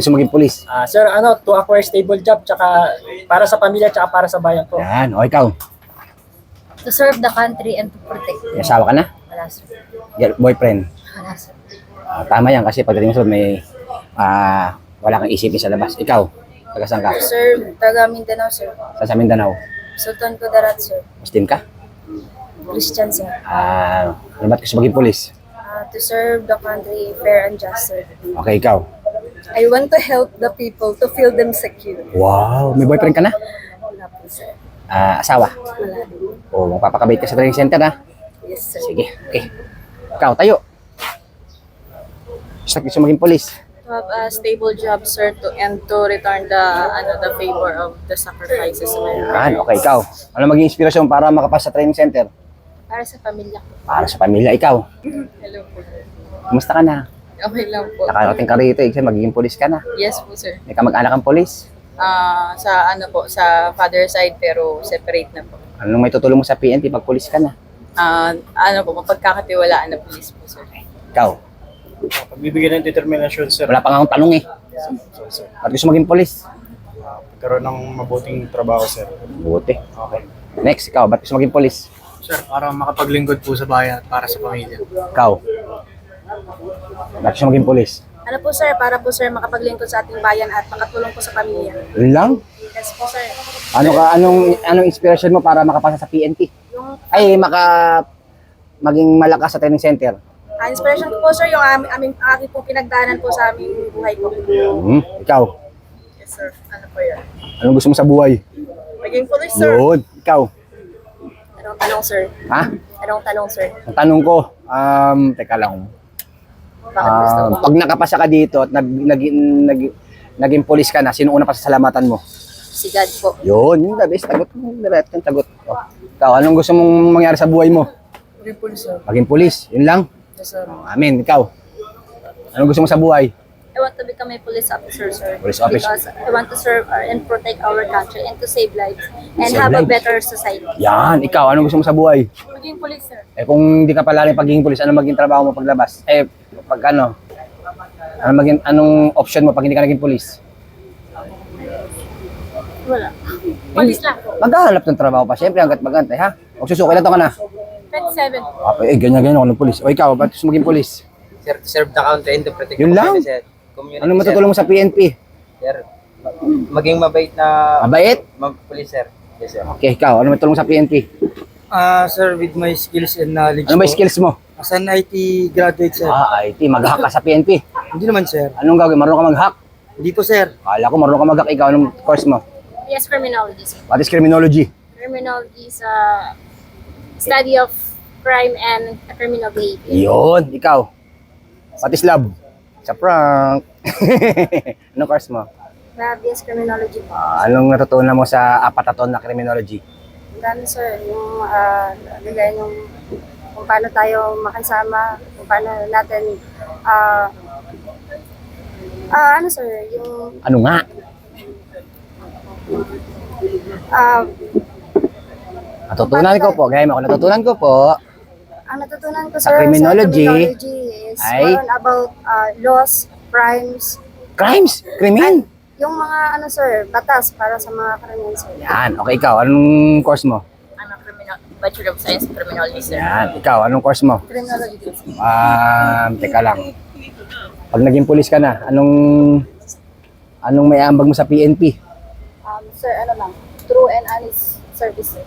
gusto maging pulis? Sir, to acquire stable job, tsaka para sa pamilya, tsaka para sa bayan po. Yan, o ikaw. To serve the country and to protect. May asawa ka na? Wala, sir. Boyfriend? Wala, sir. Tama yan kasi pagdating mo sa may wala kang isipin sa labas. Ikaw, taga saan ka? Sir, taga Mindanao, sir. Sa Mindanao. Sultan Kudarat, sir. Muslim ka? Christian, sir. Ano ba't gusto maging pulis? To serve the country fair and just, sir. Okay, ikaw. I want to help the people to feel them secure. Wow, may boyfriend ka na? Wala po, sir. Asawa? Wala. O, magpapakabait ka sa training center ha? Yes, sir. Sige, okay. Ikaw, tayo. Gusto maging pulis? To have a stable job, sir, and to return the favor of the sacrifices of my life. Yan, okay, ikaw. Ano maging inspirasyon para makapasa sa training center? Para sa pamilya ko. Para sa pamilya, ikaw. Hello po, sir. Kumusta ka na? Okay lang po. Nakarating ka rito, kasi magiging pulis ka na. Yes po, sir. May kamag-anak kang pulis. Sa father side, pero separate na po. Anong may tutulong mo sa PNP pag pulis ka na? Mapagkakatiwalaan na police po, sir. Ikaw. Pagbibigyan ng determinasyon, sir. Wala pa nga akong tanong eh. Ba't gusto maging pulis? Pagkaroon ng mabuting trabaho, sir. Buti. Okay. Next, ikaw. Ba't gusto maging pulis? Sir, para makapaglingkod po sa bayan at para sa pamilya. Ikaw. Ba't gusto maging pulis? Ano po, sir? Para po, sir, makapaglingkod sa ating bayan at makatulong po sa pamilya. Yun lang? Yes po, sir. Anong inspiration mo para makapasa sa PNP? Yung Maging malakas sa training center? inspiration ko po, sir, yung aking pong pinagdaanan po sa aming buhay ko. Ikaw. Yes, sir. Ano po yun? Anong gusto mo sa buhay? Maging police, sir. Yun. Ikaw. Anong tanong, sir? Ha? Anong tanong, sir? Ang tanong ko, teka lang. Bakit gusto mo? Pag nakapasa ka dito at naging pulis ka na, sino una pa sa salamatan mo? Si God po. Yun, yung the best. Tagot mo, direct yung tagot. Oh. Ikaw, anong gusto mong mangyari sa buhay mo? Maging police, sir. Maging pulis, yun lang. Yes, sir. Amen, ikaw. Anong gusto mo sa buhay? I want to become a police officer, sir. Police officer. Because I want to serve and protect our country and to save lives and Save have a lives. better society. Yan, ikaw, anong gusto mo sa buhay? Maging police, sir. Kung hindi ka pala rin pagiging pulis, ano maging trabaho mo paglabas? Anong option mo pag hindi ka naging pulis? Wala. Police lang. Maghahanap ng trabaho pa, syempre, hanggat magantay, ha? O susuko, ilan to ka na? 27. Ganyan ako ng pulis. O ikaw, ba't gusto maging pulis? Sir, to serve the country and to protect Yun the lang? community, Anong matutulong mo sa PNP? Sir, maging mabait na Mabait? mag-police, sir. Yes, sir. Okay, ikaw, ano matutulong sa PNP? Sir, with my skills and knowledge Ano ba po, skills mo? as an IT graduate, sir. IT, mag-hack ka sa PNP. Hindi naman, sir. Anong gagawin? Marunong ka mag-hack? Hindi po, sir. Kala ko marunong ka mag-hack. Ikaw, anong course mo? Yes, criminology, sir. What is criminology? Criminology is study of crime and criminal behavior. Yun, ikaw. What is love? Sa prank. Anong course mo? Yes, criminology po. Anong natutunan mo sa 4 na taon na criminology? Dami, sir. Yung lagay yung kung paano tayo makisama, kung paano natin ano, sir, yung Ano nga? Natutunan ko po, gaya mo ako, natutunan ko po, ang natutunan ko, Sa sir, criminology sa criminology is ay- more on about laws, crimes, crimes, krimen. yung mga ano, sir, batas para sa mga krimen, sir. Yan, okay, ikaw, anong course mo? Bachelor of Science in Criminology, sir. Yan, ikaw, anong course mo? Criminology din, sir. Teka lang. Pag naging pulis ka na, anong may ambag mo sa PNP? Sir, ano lang, true and honest service, sir.